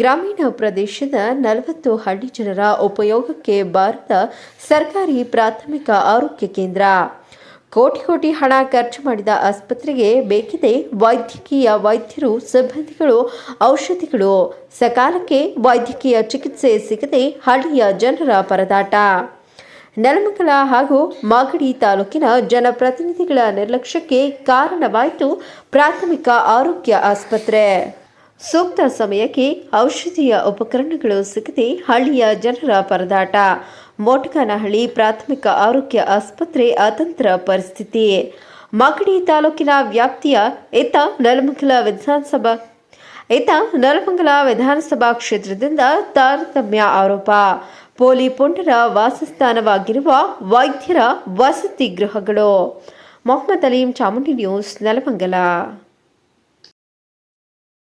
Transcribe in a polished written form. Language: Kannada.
ಗ್ರಾಮೀಣ ಪ್ರದೇಶದ 40 ಹಳ್ಳಿ ಜನರ ಉಪಯೋಗಕ್ಕೆ ಬಾರದ ಸರ್ಕಾರಿ ಪ್ರಾಥಮಿಕ ಆರೋಗ್ಯ ಕೇಂದ್ರ. ಕೋಟಿ ಹಣ ಖರ್ಚು ಮಾಡಿದ ಆಸ್ಪತ್ರೆಗೆ ಬೇಕಿದೆ ವೈದ್ಯಕೀಯ ವೈದ್ಯರು, ಸಿಬ್ಬಂದಿಗಳು, ಔಷಧಿಗಳು. ಸಕಾಲಕ್ಕೆ ವೈದ್ಯಕೀಯ ಚಿಕಿತ್ಸೆ ಸಿಗದೆ ಹಳ್ಳಿಯ ಜನರ ಪರದಾಟ. ನೆಲಮಂಗಲ ಹಾಗೂ ಮಾಗಡಿ ತಾಲೂಕಿನ ಜನಪ್ರತಿನಿಧಿಗಳ ನಿರ್ಲಕ್ಷ್ಯಕ್ಕೆ ಕಾರಣವಾಯಿತು ಪ್ರಾಥಮಿಕ ಆರೋಗ್ಯ ಆಸ್ಪತ್ರೆ. ಸೂಕ್ತ ಸಮಯಕ್ಕೆ ಔಷಧೀಯ ಉಪಕರಣಗಳು ಸಿಗದೆ ಹಳ್ಳಿಯ ಜನರ ಪರದಾಟ. ಮೋಟಗಾನಹಳ್ಳಿ ಪ್ರಾಥಮಿಕ ಆರೋಗ್ಯ ಆಸ್ಪತ್ರೆ ಅತಂತ್ರ ಪರಿಸ್ಥಿತಿ. ಮಾಗಡಿ ತಾಲೂಕಿನ ವ್ಯಾಪ್ತಿಯ ನೆಲಮಂಗಲ ವಿಧಾನಸಭಾ ಕ್ಷೇತ್ರದಿಂದ ತಾರತಮ್ಯ ಆರೋಪ. ಪೋಲಿ ಪುಂಡರ ವಾಸಸ್ಥಾನವಾಗಿರುವ ವೈದ್ಯರ ವಸತಿ ಗೃಹಗಳು. ಮೊಹಮ್ಮದ್ ಅಲೀಂ, ಚಾಮುಂಡಿ ನ್ಯೂಸ್, ನೆಲಮಂಗಲ.